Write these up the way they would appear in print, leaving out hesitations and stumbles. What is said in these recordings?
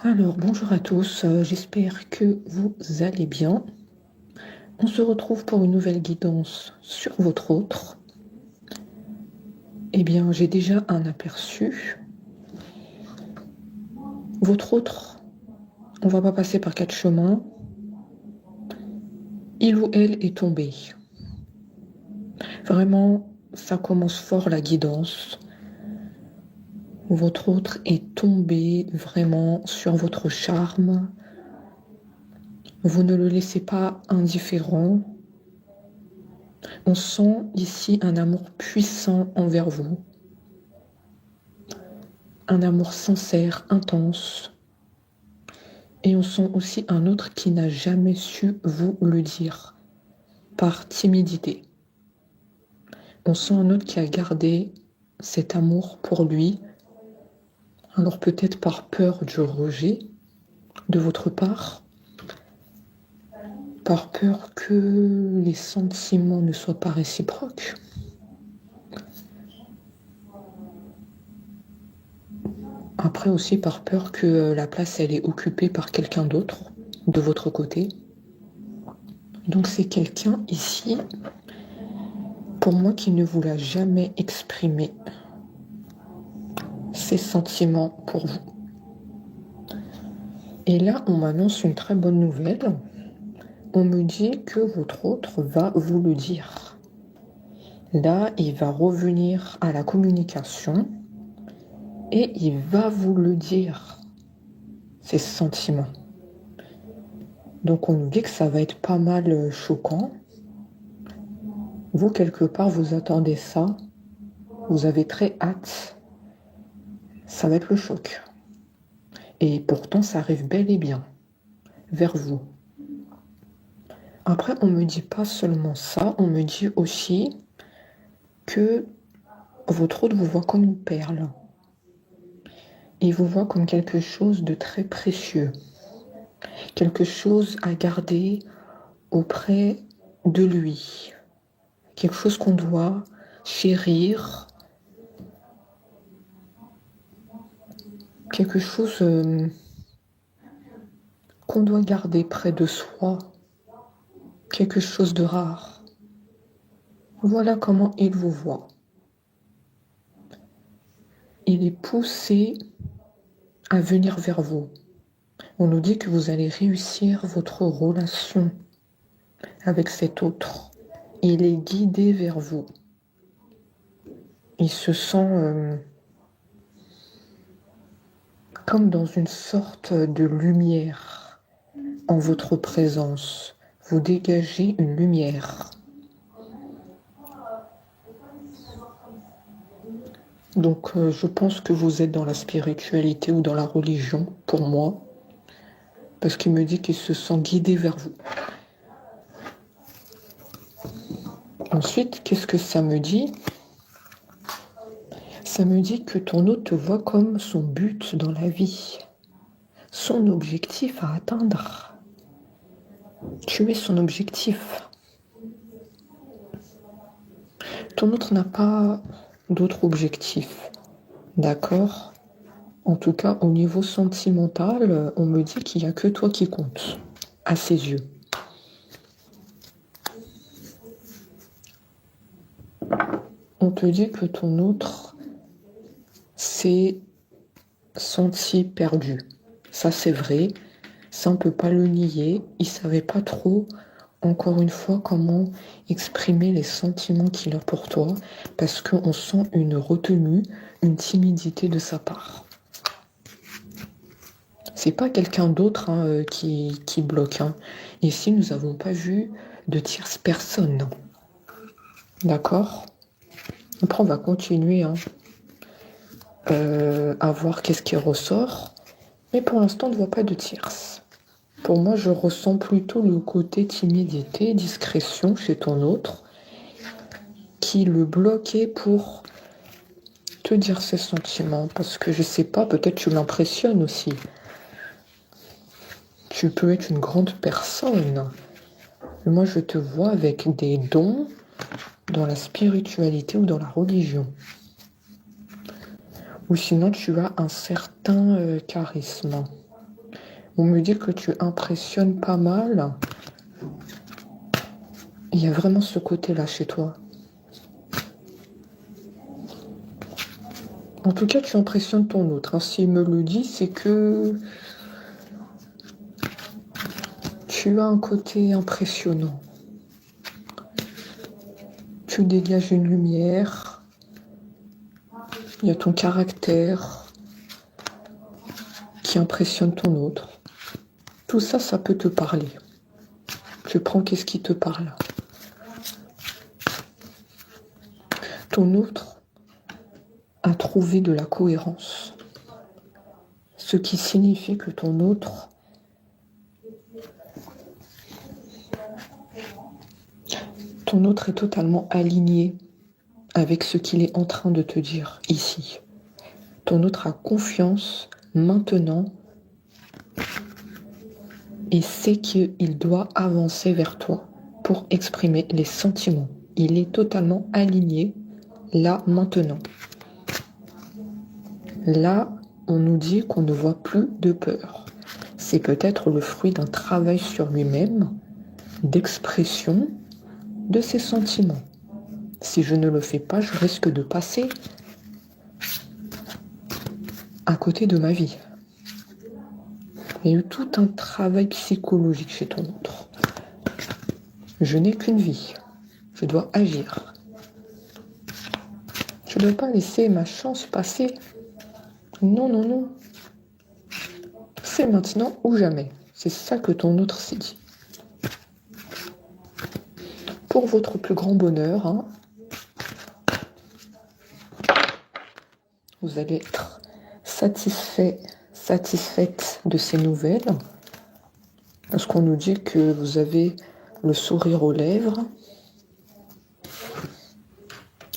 Alors, bonjour à tous, j'espère que vous allez bien. On se retrouve pour une nouvelle guidance sur votre autre. Eh bien, j'ai déjà un aperçu. Votre autre, on va pas passer par 4 chemins. Il ou elle est tombé. Vraiment, ça commence fort la guidance. Votre autre est tombé vraiment sur votre charme. Vous ne le laissez pas indifférent. On sent ici un amour puissant envers vous. Un amour sincère, intense. Et on sent aussi un autre qui n'a jamais su vous le dire, par timidité. On sent un autre qui a gardé cet amour pour lui, alors peut-être par peur du rejet de votre part, par peur que les sentiments ne soient pas réciproques. Après aussi par peur que la place elle est occupée par quelqu'un d'autre de votre côté. Donc c'est quelqu'un ici, pour moi, qui ne vous l'a jamais exprimé ses sentiments pour vous. Et là, on m'annonce une très bonne nouvelle. On me dit que votre autre va vous le dire. Là, il va revenir à la communication et il va vous le dire, ses sentiments. Donc on nous dit que ça va être pas mal choquant. Vous, quelque part, vous attendez ça. Vous avez très hâte. Ça va être le choc. Et pourtant, ça arrive bel et bien vers vous. Après, on me dit pas seulement ça, on me dit aussi que votre autre vous voit comme une perle. Il vous voit comme quelque chose de très précieux. Quelque chose à garder auprès de lui. Quelque chose qu'on doit chérir. Quelque chose qu'on doit garder près de soi. Quelque chose de rare. Voilà comment il vous voit. Il est poussé à venir vers vous. On nous dit que vous allez réussir votre relation avec cet autre. Il est guidé vers vous. Il se sent comme dans une sorte de lumière en votre présence. Vous dégagez une lumière. Donc je pense que vous êtes dans la spiritualité ou dans la religion, pour moi, parce qu'il me dit qu'il se sent guidé vers vous. Ensuite, qu'est-ce que ça me dit? Ça me dit que ton hôte te voit comme son but dans la vie, son objectif à atteindre. Tu es son objectif. Ton autre n'a pas d'autre objectif, d'accord? En tout cas, au niveau sentimental, on me dit qu'il n'y a que toi qui compte, à ses yeux. On te dit que ton autre s'est senti perdu. Ça, c'est vrai. Ça, on ne peut pas le nier. Il ne savait pas trop, encore une fois, comment exprimer les sentiments qu'il a pour toi, parce qu'on sent une retenue, une timidité de sa part. C'est pas quelqu'un d'autre qui bloque. Ici, nous n'avons pas vu de tierce personne. D'accord? Après, on va continuer à voir qu'est-ce qui ressort. Mais pour l'instant, on ne voit pas de tierce. Pour moi, je ressens plutôt le côté timidité, discrétion chez ton autre, qui le bloquait pour te dire ses sentiments. Parce que je sais pas, peut-être tu l'impressionnes aussi. Tu peux être une grande personne. Moi, je te vois avec des dons dans la spiritualité ou dans la religion. Ou sinon, tu as un certain charisme. On me dit que tu impressionnes pas mal. Il y a vraiment ce côté-là chez toi. En tout cas, tu impressionnes ton autre. S'il me le dit, c'est que tu as un côté impressionnant. Tu dégages une lumière. Il y a ton caractère qui impressionne ton autre. Tout ça, ça peut te parler. Tu prends qu'est-ce qui te parle. Ton autre a trouvé de la cohérence. Ce qui signifie que ton autre est totalement aligné avec ce qu'il est en train de te dire ici. Ton autre a confiance maintenant et sait qu'il doit avancer vers toi pour exprimer les sentiments. Il est totalement aligné là, maintenant. Là, on nous dit qu'on ne voit plus de peur. C'est peut-être le fruit d'un travail sur lui-même, d'expression de ses sentiments. Si je ne le fais pas, je risque de passer à côté de ma vie. Il y a eu tout un travail psychologique chez ton autre. Je n'ai qu'une vie. Je dois agir. Je ne dois pas laisser ma chance passer. Non, non, non. C'est maintenant ou jamais. C'est ça que ton autre s'est dit. Pour votre plus grand bonheur, vous allez être satisfaite de ces nouvelles. Parce qu'on nous dit que vous avez le sourire aux lèvres.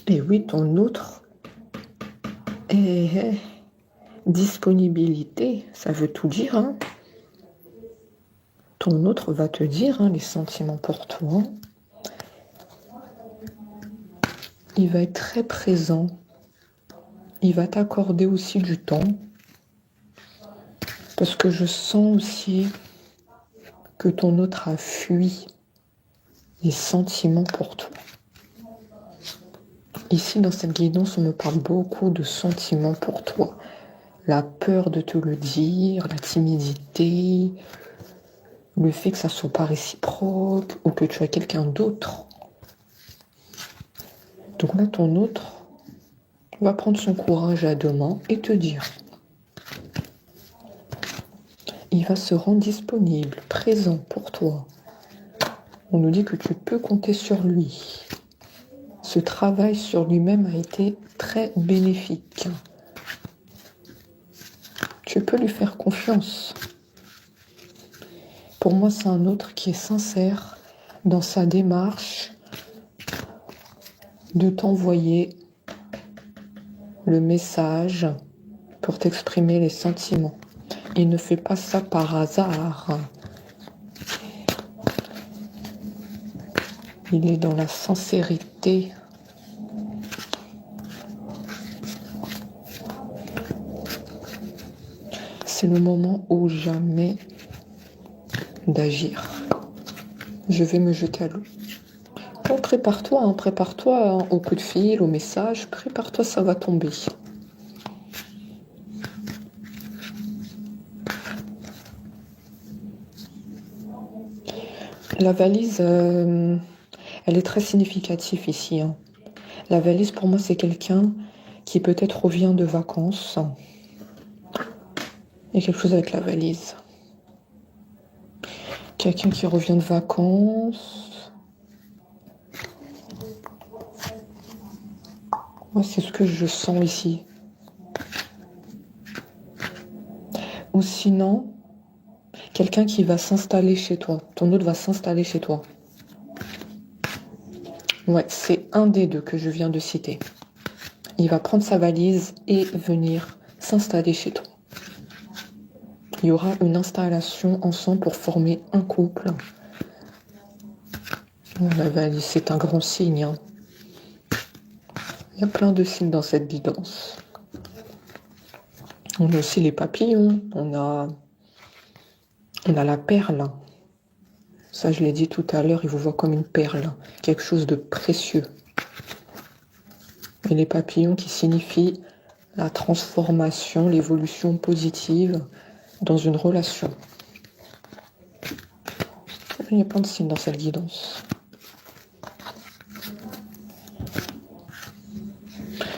Et oui, ton autre est disponibilité, ça veut tout dire. Ton autre va te dire les sentiments pour toi. Il va être très présent. Il va t'accorder aussi du temps. Parce que je sens aussi que ton autre a fui les sentiments pour toi. Ici, dans cette guidance, on me parle beaucoup de sentiments pour toi. La peur de te le dire, la timidité, le fait que ça ne soit pas réciproque ou que tu as quelqu'un d'autre. Donc là, ton autre va prendre son courage à deux mains et te dire. Il va se rendre disponible, présent pour toi. On nous dit que tu peux compter sur lui. Ce travail sur lui-même a été très bénéfique. Tu peux lui faire confiance. Pour moi, c'est un autre qui est sincère dans sa démarche de t'envoyer le message pour t'exprimer les sentiments. Il ne fait pas ça par hasard. Il est dans la sincérité. C'est le moment ou jamais d'agir. Je vais me jeter à l'eau. Donc prépare-toi, prépare-toi au coup de fil, au message. Prépare-toi, ça va tomber. La valise, elle est très significative ici. La valise, pour moi, c'est quelqu'un qui peut-être revient de vacances. Il y a quelque chose avec la valise. Quelqu'un qui revient de vacances. Moi, c'est ce que je sens ici. Ou sinon, quelqu'un qui va s'installer chez toi. Ton autre va s'installer chez toi. Ouais, c'est un des deux que je viens de citer. Il va prendre sa valise et venir s'installer chez toi. Il y aura une installation ensemble pour former un couple. La valise, c'est un grand signe. Il y a plein de signes dans cette guidance. On a aussi les papillons, on a Il a la perle. Ça, je l'ai dit tout à l'heure, il vous voit comme une perle, quelque chose de précieux. Et les papillons qui signifient la transformation, l'évolution positive dans une relation. Il y a plein de signes dans cette guidance.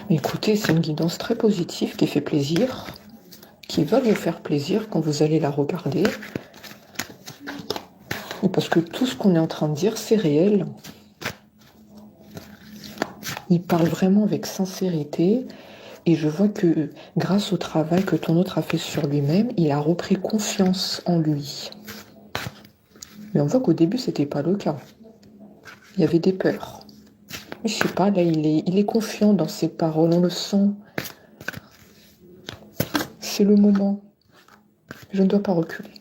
Écoutez, c'est une guidance très positive qui fait plaisir, qui va vous faire plaisir quand vous allez la regarder. Et parce que tout ce qu'on est en train de dire, c'est réel. Il parle vraiment avec sincérité. Et je vois que grâce au travail que ton autre a fait sur lui-même, il a repris confiance en lui. Mais on voit qu'au début, c'était pas le cas. Il y avait des peurs. Mais je sais pas, là, il est confiant dans ses paroles, on le sent. C'est le moment. Je ne dois pas reculer.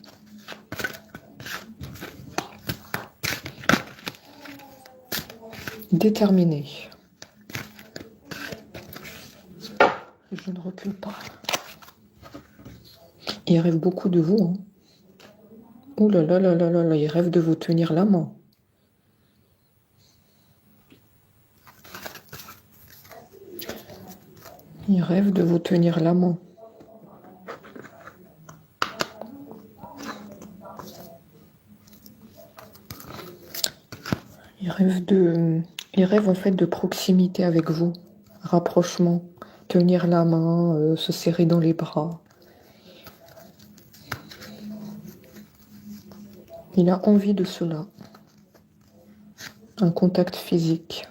Déterminé. Je ne recule pas. Il rêve beaucoup de vous. Hein. Oh là là là là là là, il rêve de vous tenir la main. Il rêve de vous tenir la main. Il rêve en fait de proximité avec vous, rapprochement, tenir la main, se serrer dans les bras. Il a envie de cela. Un contact physique.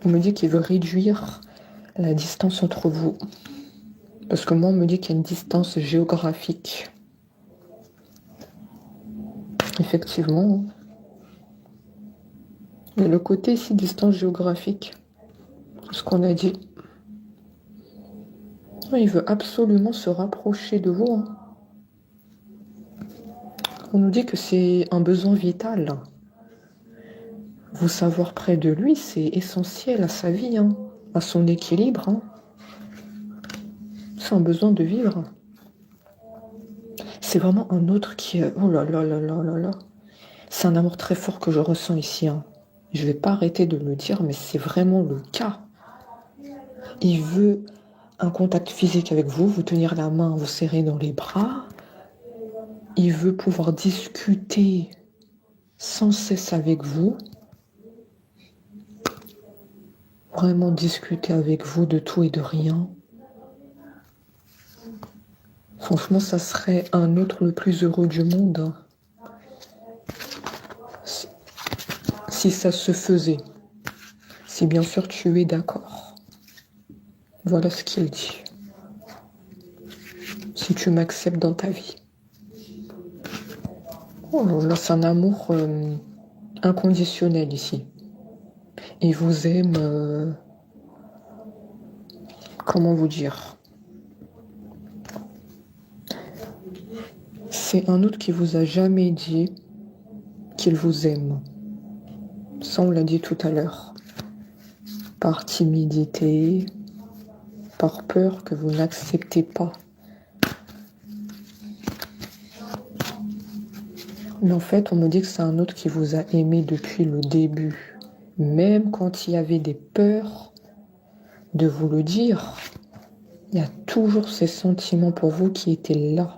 On me dit qu'il veut réduire la distance entre vous. Parce que moi, on me dit qu'il y a une distance géographique. Effectivement. Mais le côté ici, distance géographique, c'est ce qu'on a dit. Il veut absolument se rapprocher de vous. Hein. On nous dit que c'est un besoin vital. Vous savoir près de lui, c'est essentiel à sa vie, hein, à son équilibre. Hein. C'est un besoin de vivre. C'est vraiment un autre qui est... Oh là là là là là là. C'est un amour très fort que je ressens ici. Hein. Je ne vais pas arrêter de le dire, mais c'est vraiment le cas. Il veut un contact physique avec vous, vous tenir la main, vous serrer dans les bras. Il veut pouvoir discuter sans cesse avec vous. Vraiment discuter avec vous de tout et de rien. Franchement, ça serait un autre le plus heureux du monde. Si ça se faisait. Si bien sûr tu es d'accord. Voilà ce qu'il dit. Si tu m'acceptes dans ta vie. Oh là, c'est un amour inconditionnel ici. Il vous aime... comment vous dire? C'est un autre qui vous a jamais dit qu'il vous aime. Ça, on l'a dit tout à l'heure. Par timidité, par peur que vous n'acceptez pas. Mais en fait, on me dit que c'est un autre qui vous a aimé depuis le début. Même quand il y avait des peurs de vous le dire, il y a toujours ces sentiments pour vous qui étaient là.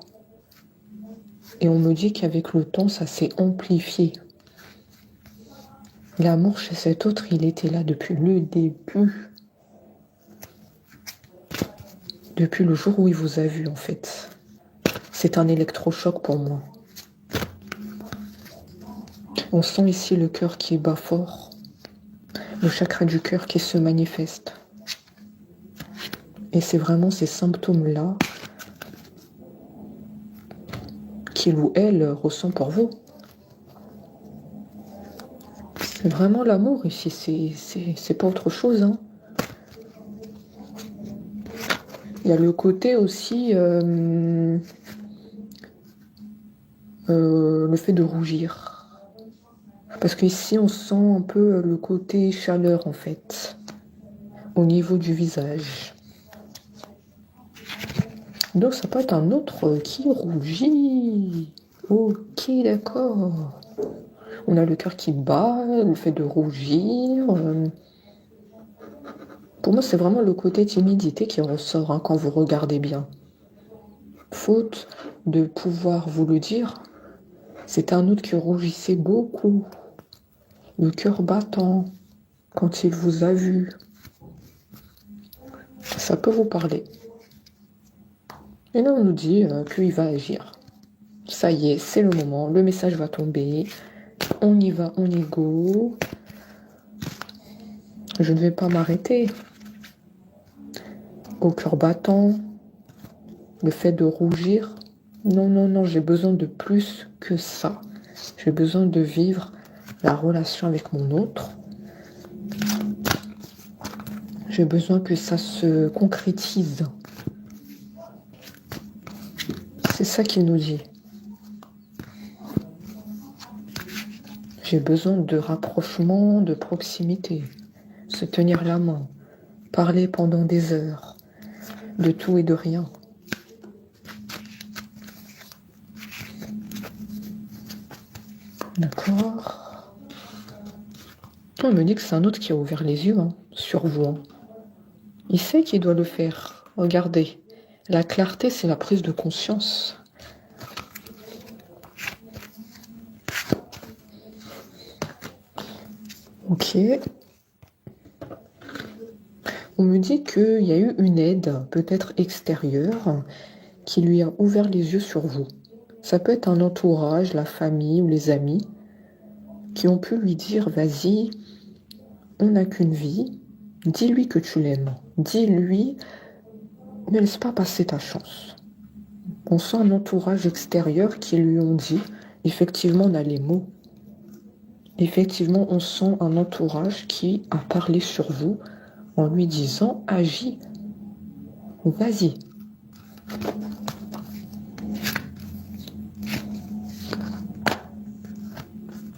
Et on me dit qu'avec le temps, ça s'est amplifié. L'amour chez cet autre, il était là depuis le début. Depuis le jour où il vous a vu, en fait. C'est un électrochoc pour moi. On sent ici le cœur qui bat fort. Le chakra du cœur qui se manifeste. Et c'est vraiment ces symptômes-là qu'il ou elle ressent pour vous. C'est vraiment l'amour ici, c'est pas autre chose. Hein. Il y a le côté aussi, le fait de rougir. Parce qu'ici, on sent un peu le côté chaleur, en fait, au niveau du visage. Donc ça peut être un autre qui rougit. Ok, d'accord. On a le cœur qui bat, le fait de rougir. Pour moi, c'est vraiment le côté timidité qui ressort hein, quand vous regardez bien. Faute de pouvoir vous le dire, c'est un autre qui rougissait beaucoup. Le cœur battant quand il vous a vu. Ça peut vous parler. Et là, on nous dit qu'il va agir. Ça y est, c'est le moment, le message va tomber. On y va, on y go. Je ne vais pas m'arrêter. Au cœur battant, le fait de rougir. Non, non, non, j'ai besoin de plus que ça. J'ai besoin de vivre la relation avec mon autre. J'ai besoin que ça se concrétise. C'est ça qu'il nous dit. J'ai besoin de rapprochement, de proximité. Se tenir la main. Parler pendant des heures. De tout et de rien. D'accord. On me dit que c'est un autre qui a ouvert les yeux hein, sur vous. Hein. Il sait qu'il doit le faire. Regardez. La clarté, c'est la prise de conscience. Ok. On me dit qu'il y a eu une aide, peut-être extérieure, qui lui a ouvert les yeux sur vous. Ça peut être un entourage, la famille ou les amis, qui ont pu lui dire, vas-y, on n'a qu'une vie, dis-lui que tu l'aimes, dis-lui, ne laisse pas passer ta chance. On sent un entourage extérieur qui lui ont dit, effectivement, on a les mots. Effectivement, on sent un entourage qui a parlé sur vous en lui disant, agis, vas-y.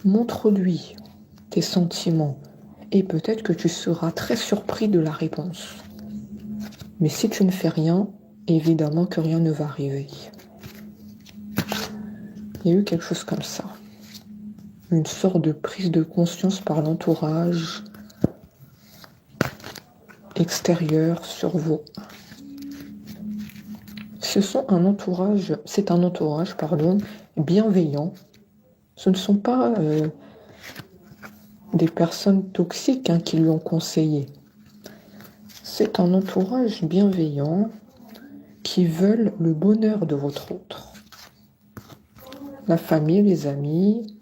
Montre-lui tes sentiments et peut-être que tu seras très surpris de la réponse. Mais si tu ne fais rien, évidemment que rien ne va arriver. Il y a eu quelque chose comme ça. Une sorte de prise de conscience par l'entourage extérieur sur vous. C'est un entourage bienveillant. Ce ne sont pas des personnes toxiques hein, qui lui ont conseillé. C'est un entourage bienveillant qui veulent le bonheur de votre autre. La famille, les amis,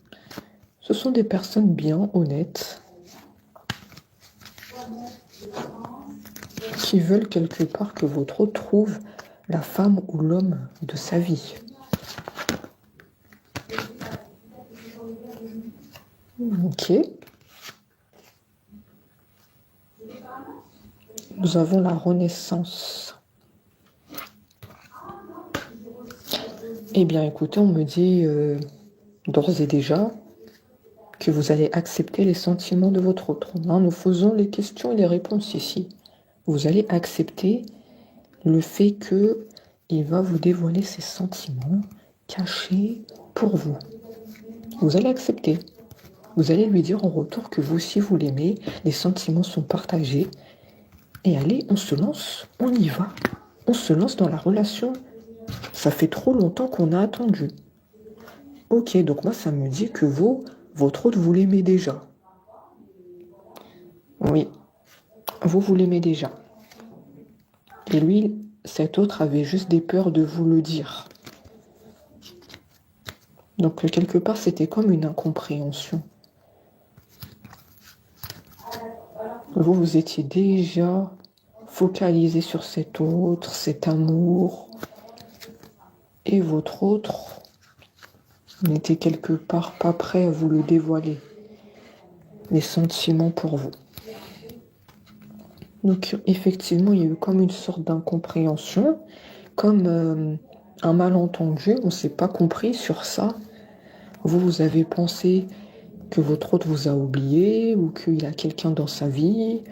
ce sont des personnes bien, honnêtes, qui veulent quelque part que votre autre trouve la femme ou l'homme de sa vie. Ok. Nous avons la renaissance. Eh bien, écoutez, on me dit d'ores et déjà que vous allez accepter les sentiments de votre autre. Hein, nous faisons les questions et les réponses ici. Vous allez accepter le fait qu'il va vous dévoiler ses sentiments cachés pour vous. Vous allez accepter. Vous allez lui dire en retour que vous aussi vous l'aimez, les sentiments sont partagés. Et allez, on se lance, on y va. On se lance dans la relation. Ça fait trop longtemps qu'on a attendu. Ok, donc moi ça me dit que votre autre, vous l'aimez déjà. Oui, vous l'aimez déjà. Et lui, cet autre avait juste des peurs de vous le dire. Donc quelque part, c'était comme une incompréhension. Vous étiez déjà focalisé sur cet autre, cet amour. Et votre autre n'était quelque part pas prêt à vous le dévoiler. Les sentiments pour vous. Donc effectivement, il y a eu comme une sorte d'incompréhension, comme un malentendu, on ne s'est pas compris sur ça. Vous avez pensé que votre autre vous a oublié ou qu'il a quelqu'un dans sa vie.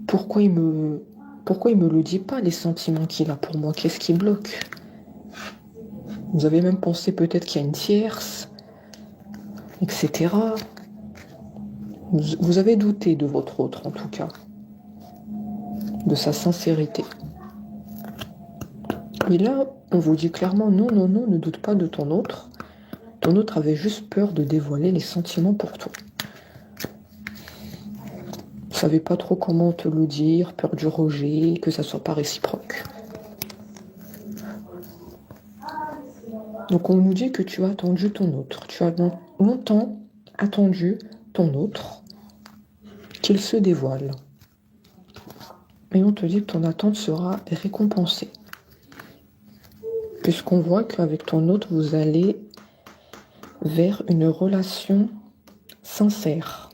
Pourquoi il me Pourquoi il me le dit pas, les sentiments qu'il a pour moi? Qu'est-ce qui bloque? Vous avez même pensé peut-être qu'il y a une tierce, etc. Vous avez douté de votre autre, en tout cas. De sa sincérité. Mais là, on vous dit clairement, non, non, non, ne doute pas de ton autre. Ton autre avait juste peur de dévoiler les sentiments pour toi. Ne savait pas trop comment te le dire, peur du rejet, que ça soit pas réciproque. Donc on nous dit que tu as attendu ton autre. Tu as longtemps attendu ton autre, qu'il se dévoile. Et on te dit que ton attente sera récompensée. Puisqu'on voit qu'avec ton autre, vous allez vers une relation sincère.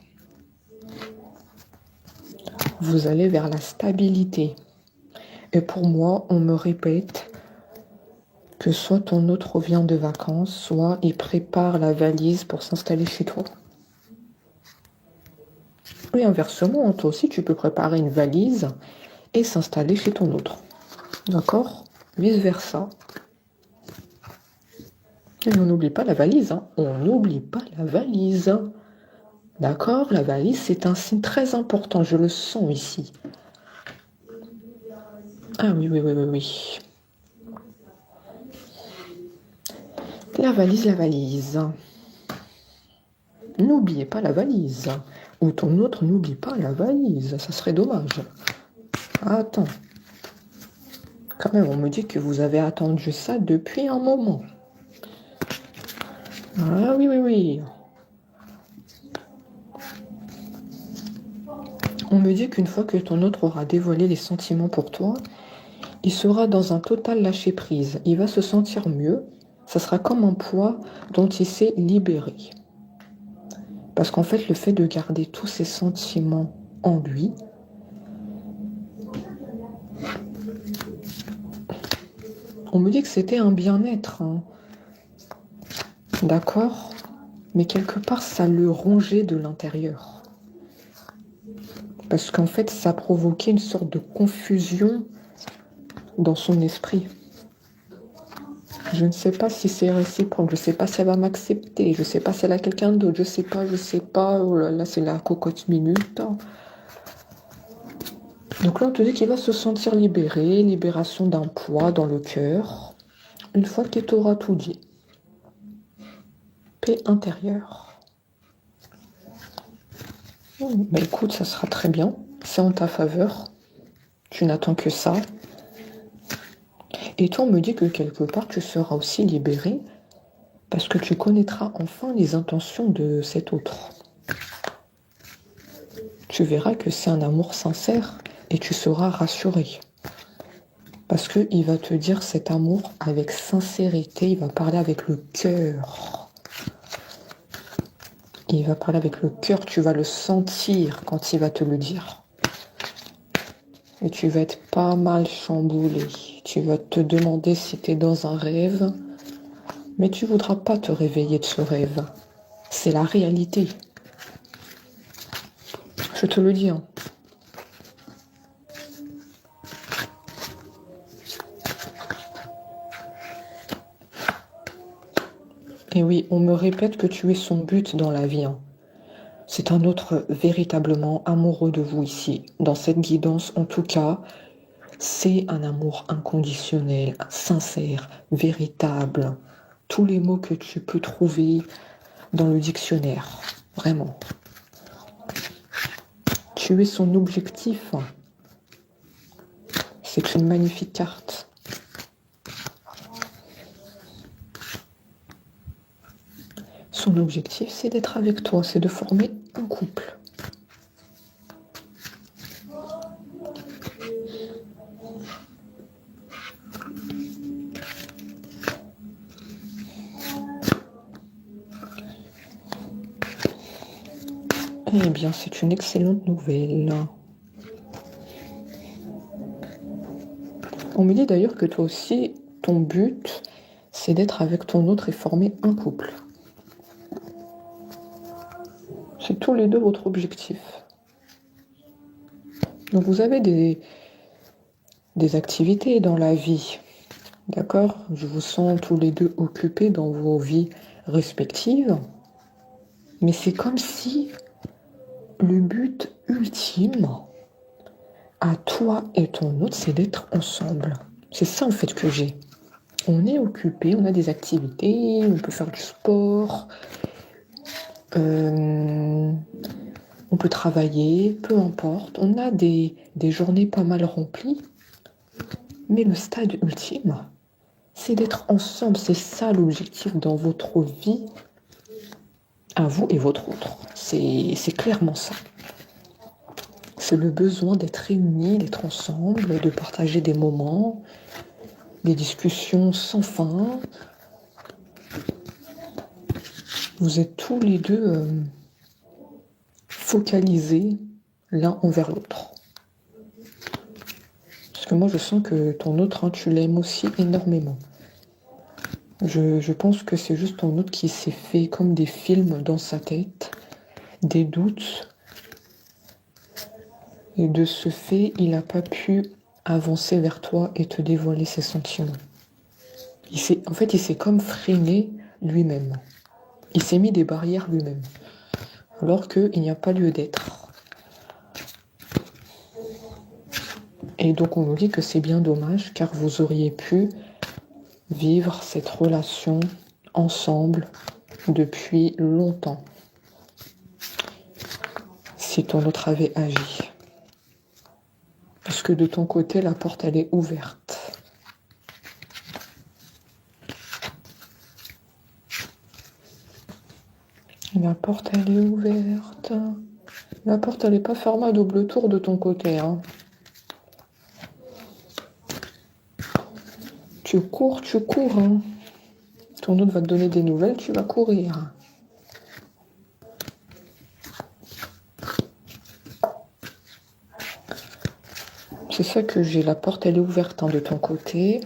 Vous allez vers la stabilité. Et pour moi, on me répète que soit ton autre revient de vacances, soit il prépare la valise pour s'installer chez toi. Et inversement, toi aussi, tu peux préparer une valise et s'installer chez ton autre. D'accord? Vice-versa. Et on n'oublie pas la valise, hein. On n'oublie pas la valise. D'accord? La valise, c'est un signe très important, je le sens ici. Ah oui, oui, oui, oui, oui. La valise, la valise. N'oubliez pas la valise. Ou ton autre, n'oublie pas la valise. Ça serait dommage. Attends. Quand même, on me dit que vous avez attendu ça depuis un moment. Ah oui, oui, oui. On me dit qu'une fois que ton autre aura dévoilé les sentiments pour toi, il sera dans un total lâcher-prise. Il va se sentir mieux. Ça sera comme un poids dont il s'est libéré. Parce qu'en fait, le fait de garder tous ces sentiments en lui, on me dit que c'était un bien-être. Hein. D'accord? Mais quelque part, ça le rongeait de l'intérieur. Parce qu'en fait, ça provoquait une sorte de confusion dans son esprit. Je ne sais pas si c'est réciproque, je ne sais pas si elle va m'accepter, je ne sais pas si elle a quelqu'un d'autre, je ne sais pas, oh là là, c'est la cocotte minute. Donc là, on te dit qu'il va se sentir libéré, libération d'un poids dans le cœur, une fois qu'il t'aura tout dit. Paix intérieure. Bah écoute, ça sera très bien, c'est en ta faveur, tu n'attends que ça. Et toi, on me dit que quelque part, tu seras aussi libéré parce que tu connaîtras enfin les intentions de cet autre. Tu verras que c'est un amour sincère et tu seras rassuré. Parce qu'il va te dire cet amour avec sincérité, il va parler avec le cœur. Il va parler avec le cœur, tu vas le sentir quand il va te le dire. Et tu vas être pas mal chamboulé. Tu vas te demander si tu es dans un rêve, mais tu ne voudras pas te réveiller de ce rêve. C'est la réalité. Je te le dis. Hein. Et oui, on me répète que tu es son but dans la vie. Hein. C'est un autre véritablement amoureux de vous ici. Dans cette guidance, en tout cas, c'est un amour inconditionnel, sincère, véritable. Tous les mots que tu peux trouver dans le dictionnaire. Vraiment. Tu es son objectif. C'est une magnifique carte. Son objectif, c'est d'être avec toi, c'est de former un couple. Eh bien, c'est une excellente nouvelle. On me dit d'ailleurs que toi aussi, ton but, c'est d'être avec ton autre et former un couple. C'est tous les deux votre objectif. Donc vous avez des activités dans la vie. D'accord? Je vous sens tous les deux occupés dans vos vies respectives. Mais c'est comme si le but ultime à toi et ton autre, c'est d'être ensemble. C'est ça en fait que j'ai. On est occupé, on a des activités, on peut faire du sport, on peut travailler, peu importe. On a des journées pas mal remplies. Mais le stade ultime, c'est d'être ensemble. C'est ça l'objectif dans votre vie, à vous et votre autre. C'est clairement ça. C'est le besoin d'être réunis, d'être ensemble, de partager des moments, des discussions sans fin. Vous êtes tous les deux focalisés l'un envers l'autre. Parce que moi, je sens que ton autre, tu l'aimes aussi énormément. Je pense que c'est juste ton autre qui s'est fait comme des films dans sa tête, des doutes. Et de ce fait, il n'a pas pu avancer vers toi et te dévoiler ses sentiments. En fait, il s'est comme freiné lui-même. Il s'est mis des barrières lui-même. Alors qu'il n'y a pas lieu d'être. Et donc on nous dit que c'est bien dommage car vous auriez pu vivre cette relation ensemble depuis longtemps. Si ton autre avait agi. Parce que de ton côté, la porte, elle est ouverte. La porte, elle est ouverte. La porte, elle n'est pas fermée à double tour de ton côté. Hein. Tu cours. Hein. Ton autre va te donner des nouvelles, tu vas courir. C'est ça que j'ai. La porte, elle est ouverte hein, de ton côté.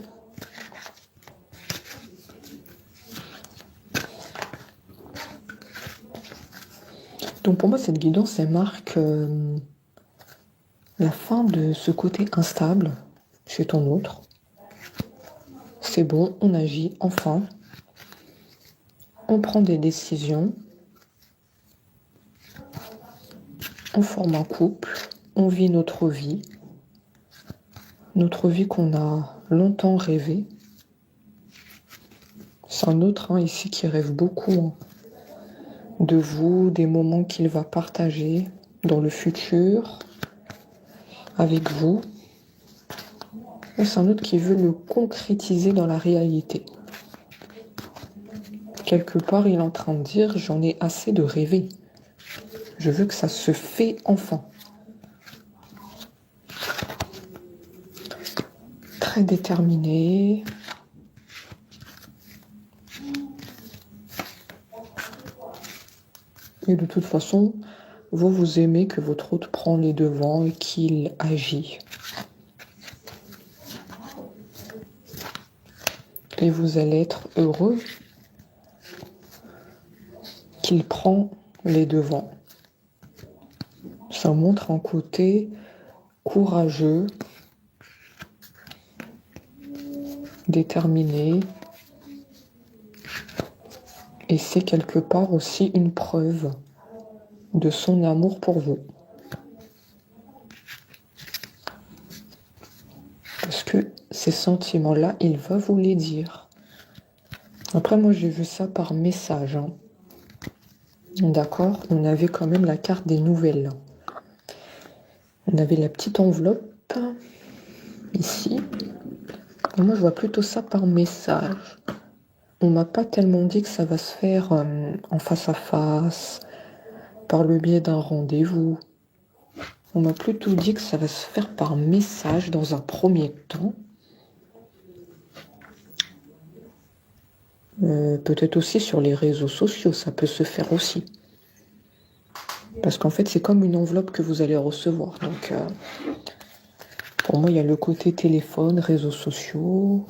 Donc pour moi, cette guidance, elle marque la fin de ce côté instable chez ton autre. C'est bon, on agit enfin. On prend des décisions. On forme un couple. On vit notre vie. Notre vie qu'on a longtemps rêvé. C'est un autre hein, ici qui rêve beaucoup hein, de vous, des moments qu'il va partager dans le futur avec vous. Et c'est un autre qui veut le concrétiser dans la réalité. Quelque part, il est en train de dire, j'en ai assez de rêver. Je veux que ça se fait enfin. Très déterminé. Et de toute façon, vous aimez que votre hôte prend les devants et qu'il agit. Et vous allez être heureux qu'il prend les devants. Ça montre un côté courageux, déterminé. Et c'est quelque part aussi une preuve de son amour pour vous. Parce que ces sentiments-là, il va vous les dire. Après, moi, j'ai vu ça par message. Hein. D'accord? On avait quand même la carte des nouvelles. On avait la petite enveloppe ici. Et moi, je vois plutôt ça par message. On m'a pas tellement dit que ça va se faire en face à face, par le biais d'un rendez-vous. On m'a plutôt dit que ça va se faire par message dans un premier temps. Peut-être aussi sur les réseaux sociaux, ça peut se faire aussi. Parce qu'en fait, c'est comme une enveloppe que vous allez recevoir. Donc, pour moi, il y a le côté téléphone, réseaux sociaux.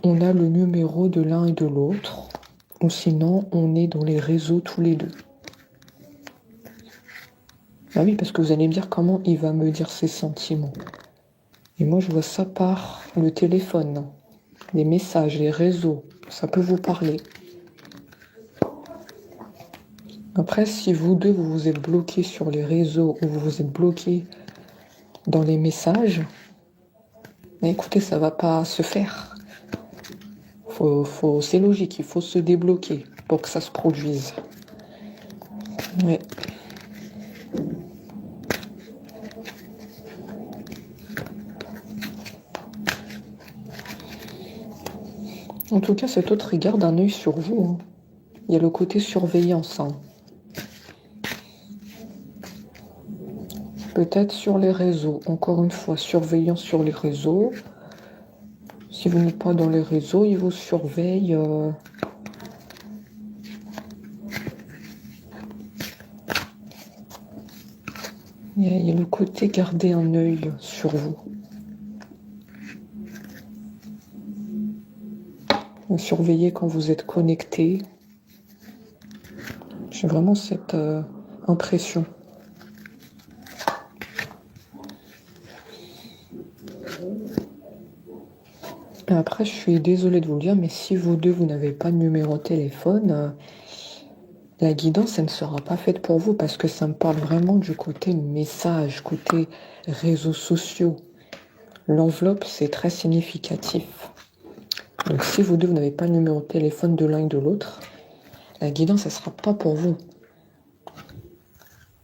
On a le numéro de l'un et de l'autre. Ou sinon, on est dans les réseaux tous les deux. Bah oui, parce que vous allez me dire comment il va me dire ses sentiments. Et moi, je vois ça par le téléphone, les messages, les réseaux. Ça peut vous parler. Après, si vous deux, vous vous êtes bloqués sur les réseaux ou vous vous êtes bloqués dans les messages, mais écoutez, ça va pas se faire. C'est logique, il faut se débloquer pour que ça se produise. Ouais. En tout cas, cet autre, il garde un œil sur vous. Hein. Il y a le côté surveillance. Hein. Peut-être sur les réseaux. Encore une fois, surveillance sur les réseaux. Si vous n'êtes pas dans les réseaux, il vous surveille. Il y a le côté garder un œil sur vous. Vous surveillez quand vous êtes connecté. J'ai vraiment cette impression. Et après, je suis désolée de vous le dire, mais si vous deux, vous n'avez pas de numéro de téléphone, la guidance, elle ne sera pas faite pour vous parce que ça me parle vraiment du côté message, côté réseaux sociaux. L'enveloppe, c'est très significatif. Donc si vous deux, vous n'avez pas le numéro de téléphone de l'un et de l'autre, la guidance, elle ne sera pas pour vous.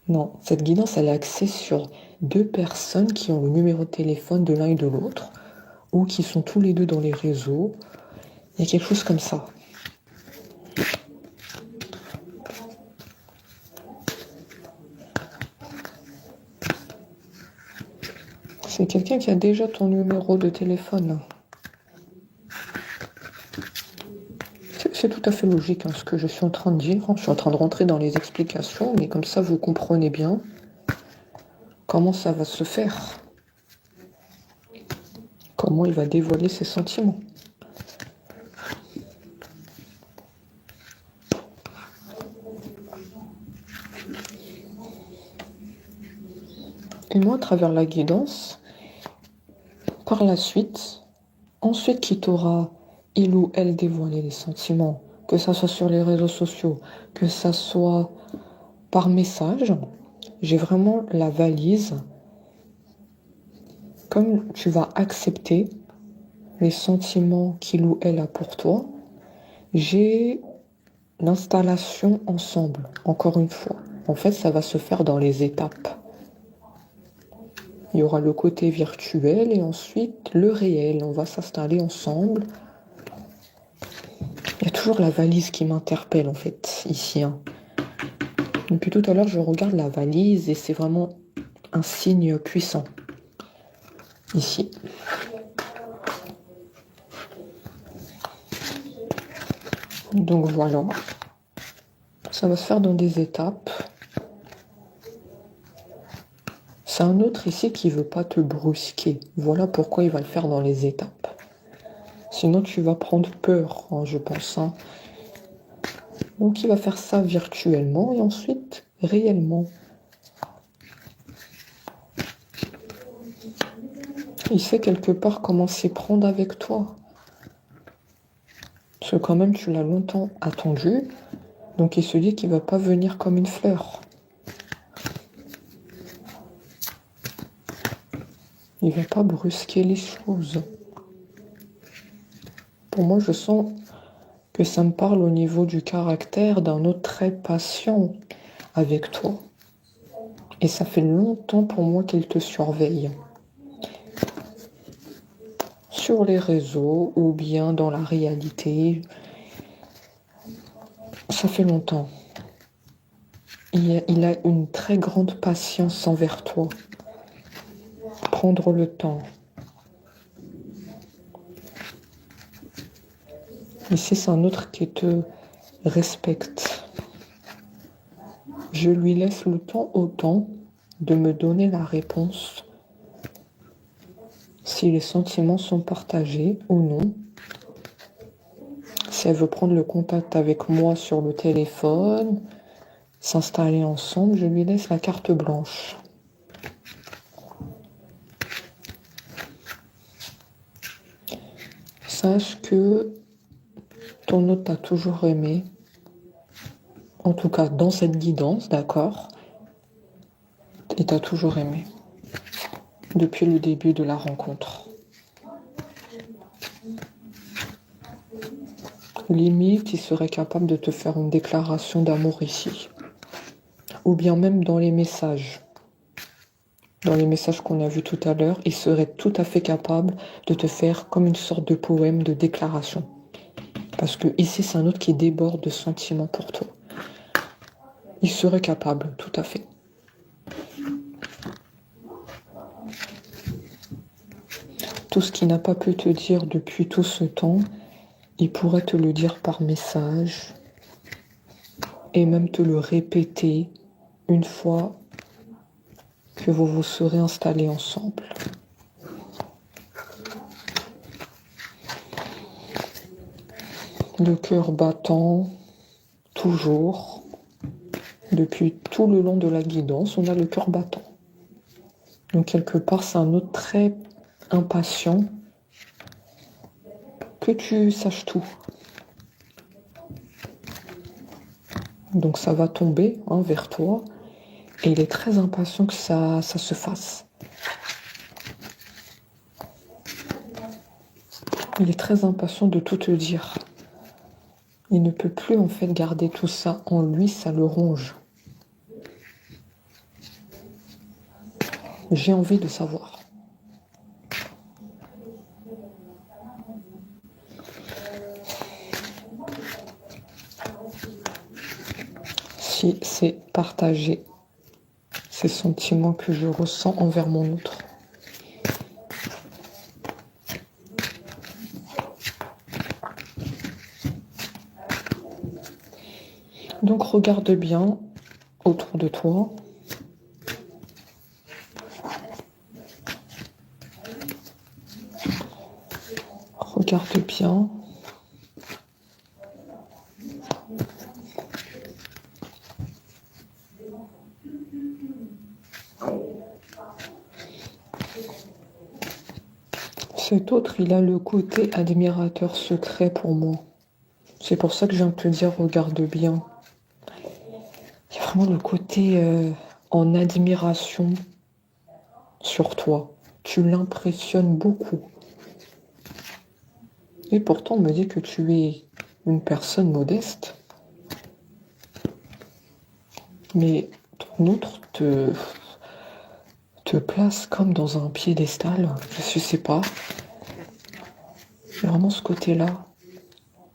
Non, cette guidance, elle est axée sur deux personnes qui ont le numéro de téléphone de l'un et de l'autre, ou qui sont tous les deux dans les réseaux. Il y a quelque chose comme ça. C'est quelqu'un qui a déjà ton numéro de téléphone. C'est tout à fait logique hein, ce que je suis en train de dire. Je suis en train de rentrer dans les explications, mais comme ça vous comprenez bien comment ça va se faire. Comment il va dévoiler ses sentiments. Et moi, à travers la guidance, par la suite, ensuite qu'il t'aura, il ou elle, dévoilé les sentiments, que ça soit sur les réseaux sociaux, que ça soit par message, j'ai vraiment la valise. Comme tu vas accepter les sentiments qu'il ou elle a pour toi, j'ai l'installation ensemble, encore une fois. En fait, ça va se faire dans les étapes. Il y aura le côté virtuel et ensuite le réel. On va s'installer ensemble. Il y a toujours la valise qui m'interpelle en fait, ici. Hein. Depuis tout à l'heure, je regarde la valise et c'est vraiment un signe puissant. Ici. Donc voilà. Ça va se faire dans des étapes. C'est un autre ici qui ne veut pas te brusquer. Voilà pourquoi il va le faire dans les étapes. Sinon, tu vas prendre peur, hein, je pense. Hein. Donc, il va faire ça virtuellement et ensuite réellement. Il sait quelque part comment s'y prendre avec toi. Parce que quand même, tu l'as longtemps attendu. Donc, il se dit qu'il ne va pas venir comme une fleur. Il ne va pas brusquer les choses. Pour moi, je sens que ça me parle au niveau du caractère d'un autre très patient avec toi. Et ça fait longtemps pour moi qu'il te surveille. Sur les réseaux ou bien dans la réalité. Ça fait longtemps. Il a une très grande patience envers toi. Prendre le temps. Ici, c'est un autre qui te respecte. Je lui laisse le temps au temps de me donner la réponse. Si les sentiments sont partagés ou non. Si elle veut prendre le contact avec moi sur le téléphone, s'installer ensemble, je lui laisse la carte blanche. Sache que ton autre t'a toujours aimé, en tout cas dans cette guidance, d'accord? Il t'a toujours aimé, depuis le début de la rencontre. Limite, il serait capable de te faire une déclaration d'amour ici. Ou bien même dans les messages. Dans les messages qu'on a vus tout à l'heure, il serait tout à fait capable de te faire comme une sorte de poème de déclaration. Parce que ici, c'est un autre qui déborde de sentiments pour toi. Il serait capable, tout à fait. Tout ce qu'il n'a pas pu te dire depuis tout ce temps, il pourrait te le dire par message et même te le répéter une fois que vous vous serez installés ensemble. Le cœur battant, toujours, depuis tout le long de la guidance, on a le cœur battant. Donc quelque part, c'est un autre très impatient que tu saches tout. Donc ça va tomber vers toi et il est très impatient que ça se fasse. Il est très impatient de tout te dire. Il ne peut plus en fait garder tout ça en lui, ça le ronge. J'ai envie de savoir. Si c'est partager ces sentiments que je ressens envers mon autre. Donc regarde bien autour de toi. Regarde bien. Cet autre, il a le côté admirateur secret pour moi. C'est pour ça que je viens de te dire, regarde bien. Il y a vraiment le côté en admiration sur toi. Tu l'impressionnes beaucoup. Et pourtant, on me dit que tu es une personne modeste. Mais ton autre te place comme dans un piédestal. Je sais pas. Vraiment ce côté-là.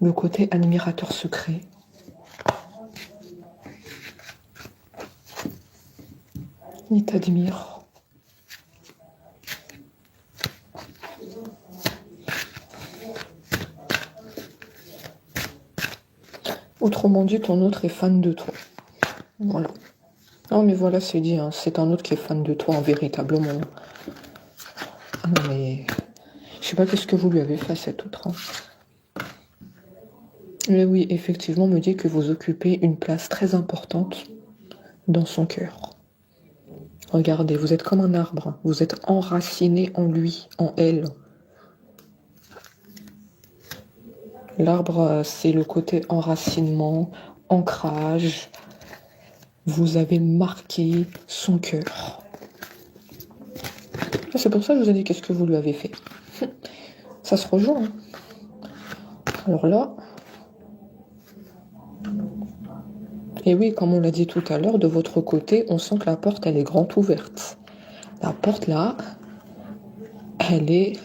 Le côté admirateur secret. Il t'admire. Autrement dit, ton autre est fan de toi. Voilà. Non mais voilà, c'est dit, hein. C'est un autre qui est fan de toi, véritablement. Ah non mais... Je sais pas qu'est-ce que vous lui avez fait à cet autre. Mais oui, effectivement, on me dit que vous occupez une place très importante dans son cœur. Regardez, vous êtes comme un arbre. Vous êtes enraciné en lui, en elle. L'arbre, c'est le côté enracinement, ancrage. Vous avez marqué son cœur. C'est pour ça que je vous ai dit qu'est-ce que vous lui avez fait. Ça se rejoint. Hein. Alors là... Et oui, comme on l'a dit tout à l'heure, de votre côté, on sent que la porte, elle est grande ouverte. La porte, là, elle est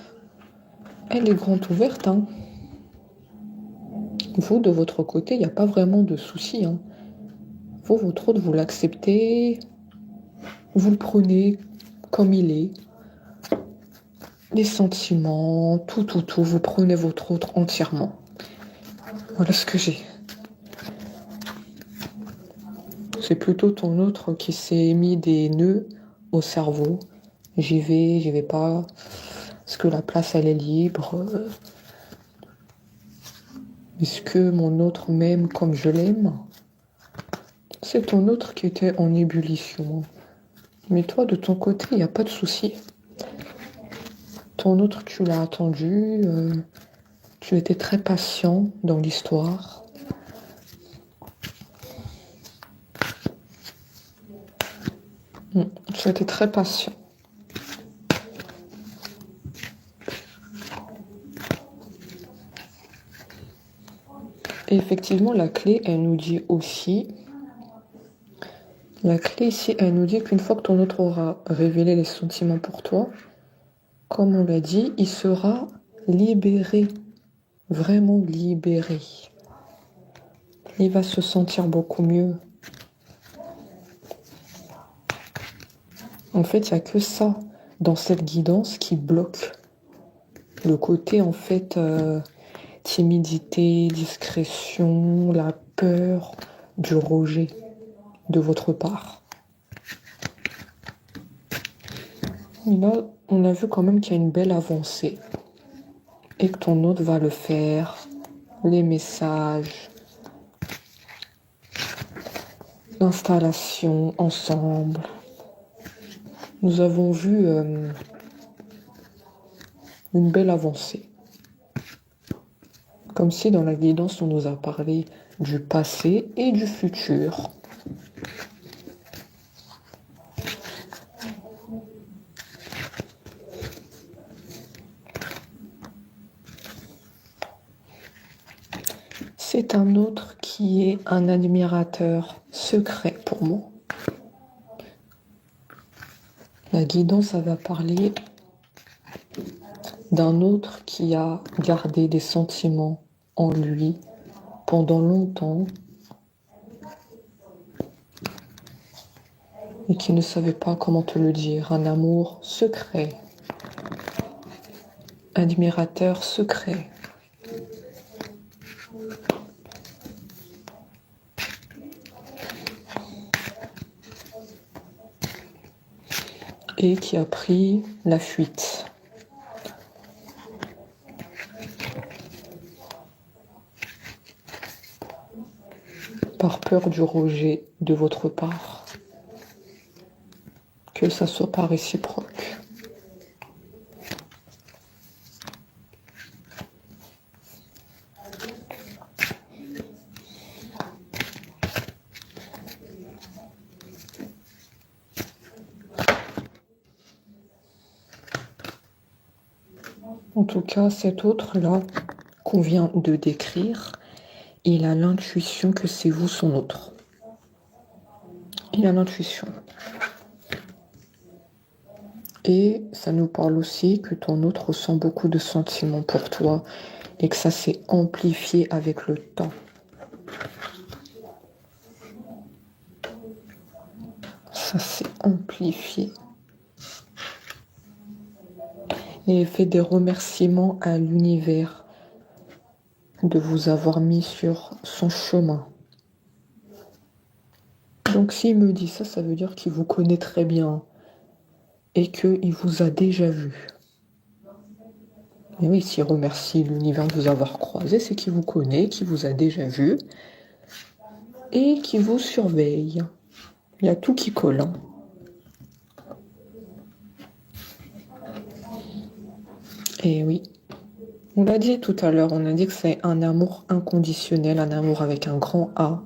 grande ouverte. Hein. Vous, de votre côté, il n'y a pas vraiment de souci. Hein. Vous, votre autre, vous l'acceptez, vous le prenez comme il est. Les sentiments, tout, vous prenez votre autre entièrement. Voilà ce que j'ai. C'est plutôt ton autre qui s'est mis des nœuds au cerveau. J'y vais pas. Est-ce que la place, elle est libre? Est-ce que mon autre m'aime comme je l'aime? C'est ton autre qui était en ébullition. Mais toi, de ton côté, il n'y a pas de souci. Ton autre, tu l'as attendu. Tu étais très patient dans l'histoire. Tu étais très patient. Et effectivement, la clé, elle nous dit aussi... La clé ici, elle nous dit qu'une fois que ton autre aura révélé les sentiments pour toi, comme on l'a dit, il sera libéré, vraiment libéré. Il va se sentir beaucoup mieux. En fait, il n'y a que ça dans cette guidance qui bloque. Le côté, en fait, timidité, discrétion, la peur du rejet de votre part. Là, on a vu quand même qu'il y a une belle avancée et que ton autre va le faire, les messages, l'installation ensemble. Nous avons vu une belle avancée. Comme si dans la guidance, on nous a parlé du passé et du futur. C'est un autre qui est un admirateur secret pour moi. La guidance, elle va parler d'un autre qui a gardé des sentiments en lui pendant longtemps et qui ne savait pas comment te le dire. Un amour secret. Admirateur secret. Et qui a pris la fuite. Par peur du rejet de votre part. Que ça soit pas réciproque. En tout cas, cet autre-là qu'on vient de décrire, il a l'intuition que c'est vous son autre. Il a l'intuition. Et ça nous parle aussi que ton autre ressent beaucoup de sentiments pour toi et que ça s'est amplifié avec le temps. Ça s'est amplifié. Et fait des remerciements à l'univers de vous avoir mis sur son chemin. Donc s'il me dit ça, ça veut dire qu'il vous connaît très bien et qu'il vous a déjà vu. Et oui, s'il remercie l'univers de vous avoir croisé, c'est qu'il vous connaît, qu'il vous a déjà vu et qu'il vous surveille. Il y a tout qui colle. Hein. Et oui, on l'a dit tout à l'heure, on a dit que c'est un amour inconditionnel, un amour avec un grand A,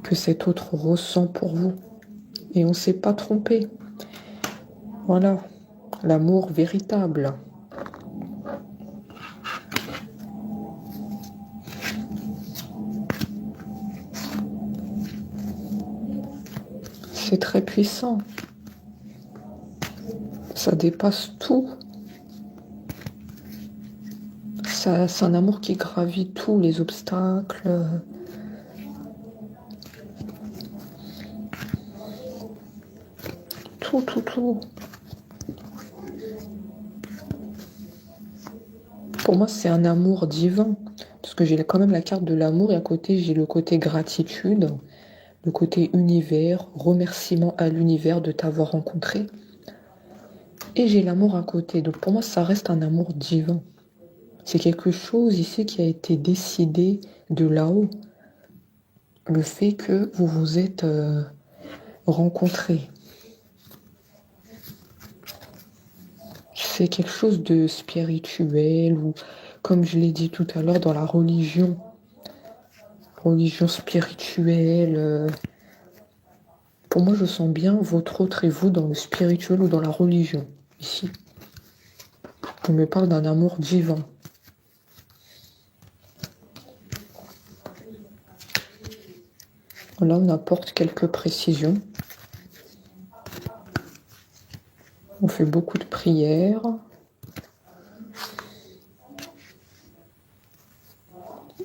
que cet autre ressent pour vous. Et on ne s'est pas trompé. Voilà, l'amour véritable. C'est très puissant. Ça dépasse tout. C'est un amour qui gravit tous les obstacles. Tout. Pour moi, c'est un amour divin. Parce que j'ai quand même la carte de l'amour et à côté, j'ai le côté gratitude, le côté univers, remerciement à l'univers de t'avoir rencontré. Et j'ai l'amour à côté. Donc pour moi, ça reste un amour divin. C'est quelque chose ici qui a été décidé de là-haut. le fait que vous vous êtes rencontrés. C'est quelque chose de spirituel ou, comme je l'ai dit tout à l'heure, dans la religion spirituelle. Pour moi, je sens bien votre autre et vous dans le spirituel ou dans la religion, ici. On me parle d'un amour divin. Là, on apporte quelques précisions. On fait beaucoup de prières.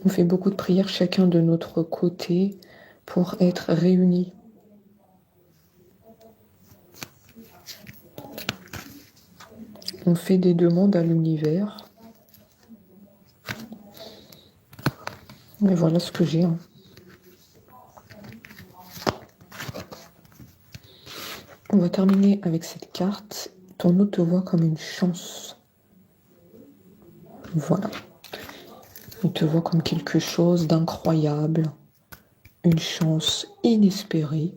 On fait beaucoup de prières chacun de notre côté pour être réunis. On fait des demandes à l'univers. Mais voilà ce que j'ai. On va terminer avec cette carte. Ton hôte te voit comme une chance. Voilà. Il te voit comme quelque chose d'incroyable. Une chance inespérée.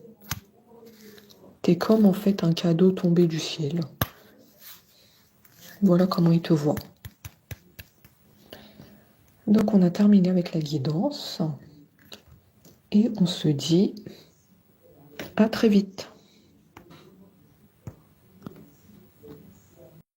T'es comme en fait un cadeau tombé du ciel. Voilà comment il te voit. Donc on a terminé avec la guidance. Et on se dit à très vite.